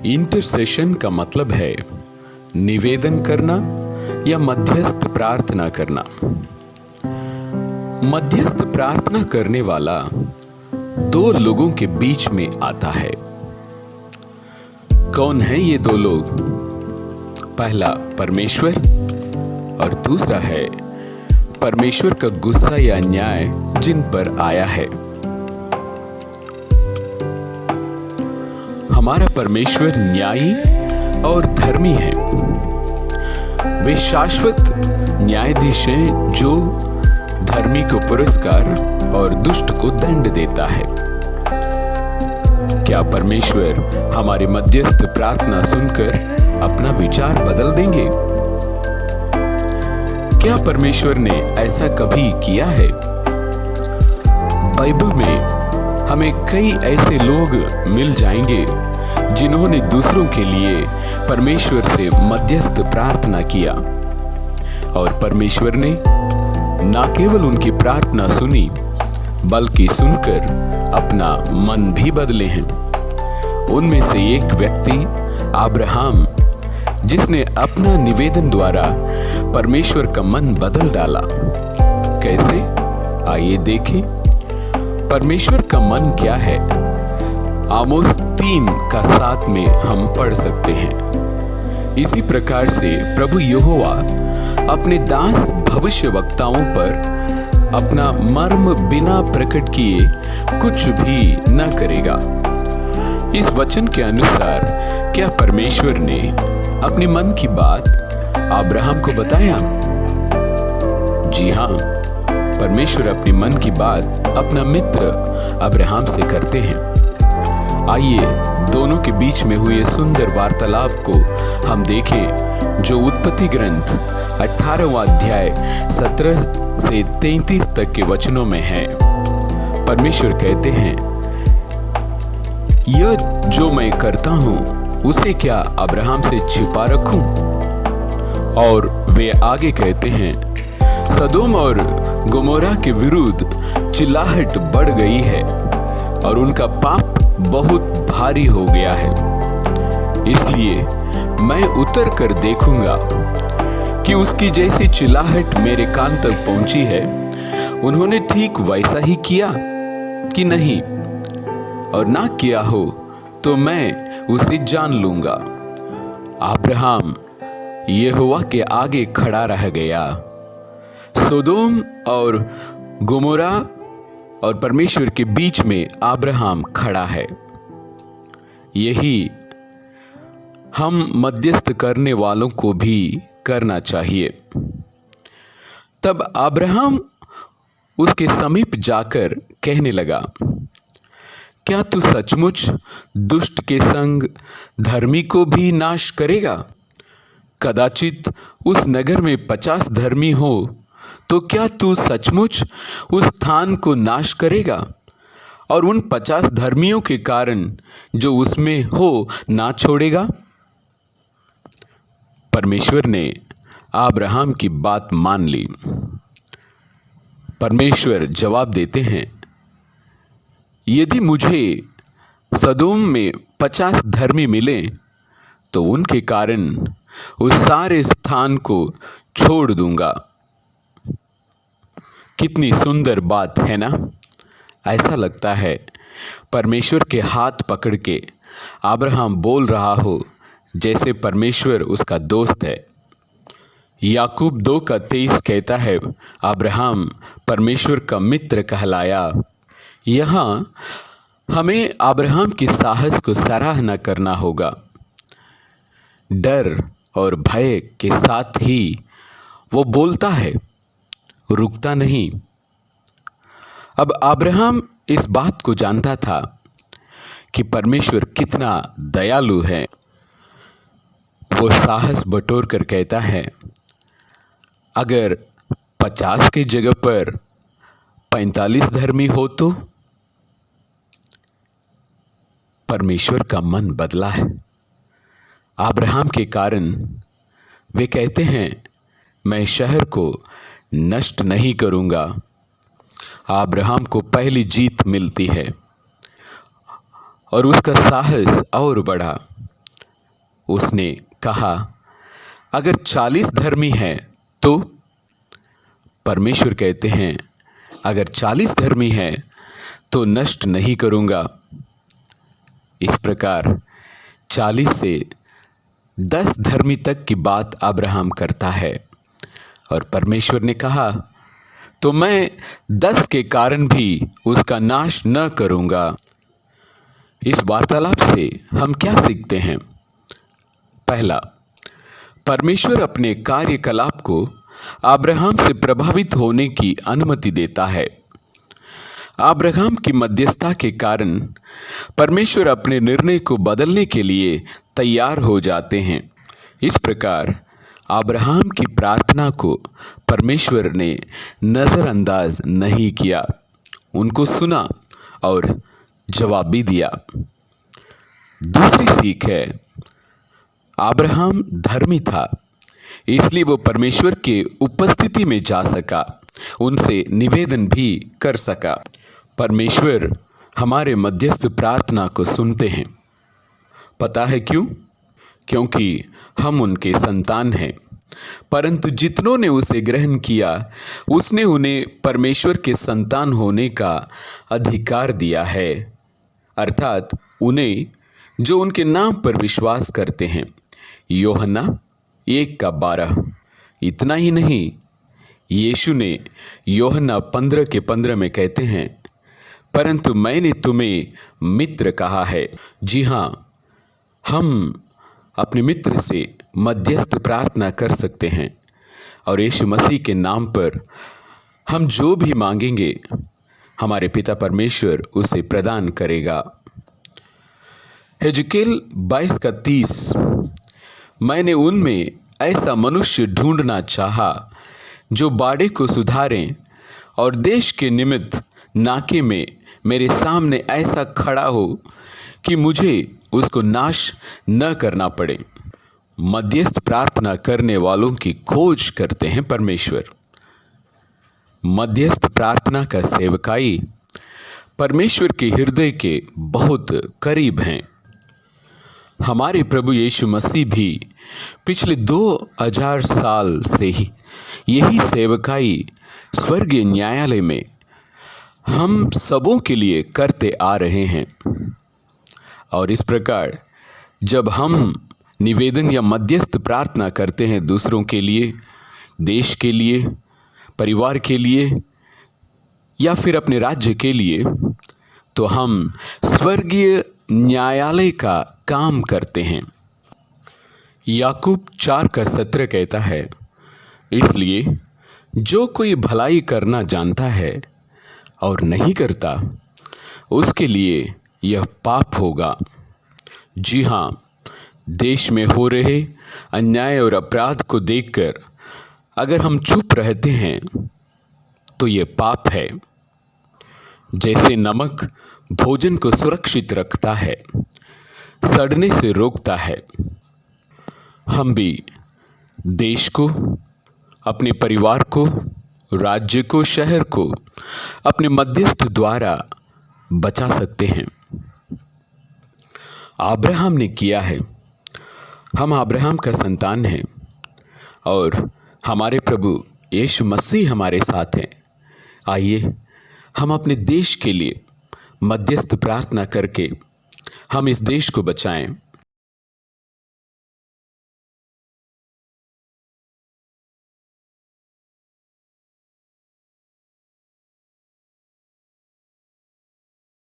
Intercession का मतलब है निवेदन करना या मध्यस्थ प्रार्थना करना। मध्यस्थ प्रार्थना करने वाला दो लोगों के बीच में आता है। कौन है ये दो लोग? पहला परमेश्वर और दूसरा है परमेश्वर का गुस्सा या न्याय जिन पर आया है। हमारा परमेश्वर न्यायी और धर्मी है। वे शाश्वत न्यायाधीश हैं जो धर्मी को पुरस्कार और दुष्ट को दंड देता है। क्या परमेश्वर हमारी मध्यस्थ प्रार्थना सुनकर अपना विचार बदल देंगे? क्या परमेश्वर ने ऐसा कभी किया है? बाइबल में हमें कई ऐसे लोग मिल जाएंगे जिन्होंने दूसरों के लिए परमेश्वर से मध्यस्थ प्रार्थना किया और परमेश्वर ने न केवल उनकी प्रार्थना सुनी बल्कि सुनकर अपना मन भी बदले हैं। उनमें से एक व्यक्ति अब्राहम, जिसने अपना निवेदन द्वारा परमेश्वर का मन बदल डाला। कैसे? आइए देखें परमेश्वर का मन क्या है। आमोस 3:7 में हम पढ़ सकते हैं, इसी प्रकार से प्रभु यहोवा अपने दास भविष्यवक्ताओं पर अपना मर्म बिना प्रकट किए कुछ भी न करेगा। इस वचन के अनुसार क्या परमेश्वर ने अपनी मन की बात अब्राहम को बताया? जी हां, परमेश्वर अपनी मन की बात अपना मित्र अब्राहम से करते हैं। आइए दोनों के बीच में हुए सुंदर वार्तालाप को हम देखें, जो उत्पत्ति ग्रंथ 18वां अध्याय 17 से 33 तक के वचनों में है। परमेश्वर कहते हैं, यह जो मैं करता हूं उसे क्या अब्राहम से छिपा रखूं? और वे आगे कहते हैं, सदोम और गोमोरा के विरुद्ध चिल्लाहट बढ़ गई है और उनका पाप बहुत भारी हो गया है। इसलिए मैं उतर कर देखूंगा कि उसकी जैसी चिल्लाहट मेरे कान तक पहुंची है, उन्होंने ठीक वैसा ही किया कि नहीं, और ना किया हो तो मैं उसे जान लूंगा। अब्राहम यहोवा के आगे खड़ा रह गया। सोदोम और गोमोरा और परमेश्वर के बीच में अब्राहम खड़ा है। यही हम मध्यस्थ करने वालों को भी करना चाहिए। तब अब्राहम उसके समीप जाकर कहने लगा, क्या तू सचमुच दुष्ट के संग धर्मी को भी नाश करेगा? कदाचित उस नगर में 50 धर्मी हो तो क्या तू सचमुच उस स्थान को नाश करेगा और उन 50 धर्मियों के कारण जो उसमें हो ना छोड़ेगा? परमेश्वर ने अब्राहम की बात मान ली। परमेश्वर जवाब देते हैं, यदि मुझे सदोम में 50 धर्मी मिले तो उनके कारण उस सारे स्थान को छोड़ दूंगा। कितनी सुंदर बात है ना? ऐसा लगता है परमेश्वर के हाथ पकड़ के अब्राहम बोल रहा हो जैसे परमेश्वर उसका दोस्त है। याकूब 2:23 कहता है, अब्राहम परमेश्वर का मित्र कहलाया। यहाँ हमें अब्राहम की साहस को सराहना करना होगा। डर और भय के साथ ही वो बोलता है, रुकता नहीं। अब अब्राहम इस बात को जानता था कि परमेश्वर कितना दयालु है। वो साहस बटोर कर कहता है, अगर 50 की जगह पर 45 धर्मी हो तो? परमेश्वर का मन बदला है। अब्राहम के कारण वे कहते हैं, मैं शहर को नष्ट नहीं करूंगा। अब्राहम को पहली जीत मिलती है और उसका साहस और बढ़ा। उसने कहा, अगर 40 धर्मी हैं तो? परमेश्वर कहते हैं, अगर 40 धर्मी हैं तो नष्ट नहीं करूंगा। इस प्रकार 40 से 10 धर्मी तक की बात अब्राहम करता है और परमेश्वर ने कहा, तो मैं 10 के कारण भी उसका नाश न करूंगा। इस वार्तालाप से हम क्या सीखते हैं? पहला, परमेश्वर अपने कार्यकलाप को अब्राहम से प्रभावित होने की अनुमति देता है। अब्राहम की मध्यस्थता के कारण परमेश्वर अपने निर्णय को बदलने के लिए तैयार हो जाते हैं। इस प्रकार अब्राहम की प्रार्थना को परमेश्वर ने नज़रअंदाज नहीं किया, उनको सुना और जवाब भी दिया। दूसरी सीख है, अब्राहम धर्मी था, इसलिए वो परमेश्वर के उपस्थिति में जा सका, उनसे निवेदन भी कर सका। परमेश्वर हमारे मध्यस्थ प्रार्थना को सुनते हैं। पता है क्यों? क्योंकि हम उनके संतान हैं। परंतु जितनों ने उसे ग्रहण किया, उसने उन्हें परमेश्वर के संतान होने का अधिकार दिया है, अर्थात उन्हें जो उनके नाम पर विश्वास करते हैं। यूहन्ना 1:12। इतना ही नहीं, यीशु ने यूहन्ना 15:15 में कहते हैं, परंतु मैंने तुम्हें मित्र कहा है। जी हाँ, हम अपने मित्र से मध्यस्थ प्रार्थना कर सकते हैं और यीशु मसीह के नाम पर हम जो भी मांगेंगे, हमारे पिता परमेश्वर उसे प्रदान करेगा। हेजकेल 22:30। मैंने उनमें ऐसा मनुष्य ढूंढना चाहा जो बाड़े को सुधारें और देश के निमित्त नाके में मेरे सामने ऐसा खड़ा हो कि मुझे उसको नाश न करना पड़े। मध्यस्थ प्रार्थना करने वालों की खोज करते हैं परमेश्वर। मध्यस्थ प्रार्थना का सेवकाई परमेश्वर के हृदय के बहुत करीब हैं। हमारे प्रभु यीशु मसीह भी पिछले 2000 साल से ही यही सेवकाई स्वर्गीय न्यायालय में हम सबों के लिए करते आ रहे हैं। और इस प्रकार जब हम निवेदन या मध्यस्थ प्रार्थना करते हैं दूसरों के लिए, देश के लिए, परिवार के लिए या फिर अपने राज्य के लिए, तो हम स्वर्गीय न्यायालय का काम करते हैं। याकूब 4:17 कहता है, इसलिए जो कोई भलाई करना जानता है और नहीं करता, उसके लिए यह पाप होगा। जी हाँ, देश में हो रहे अन्याय और अपराध को देखकर अगर हम चुप रहते हैं तो ये पाप है। जैसे नमक भोजन को सुरक्षित रखता है, सड़ने से रोकता है, हम भी देश को, अपने परिवार को, राज्य को, शहर को अपने मध्यस्थ द्वारा बचा सकते हैं। अब्राहम ने किया है। हम अब्राहम का संतान हैं और हमारे प्रभु यीशु मसीह हमारे साथ हैं। आइए हम अपने देश के लिए मध्यस्थ प्रार्थना करके हम इस देश को बचाएं।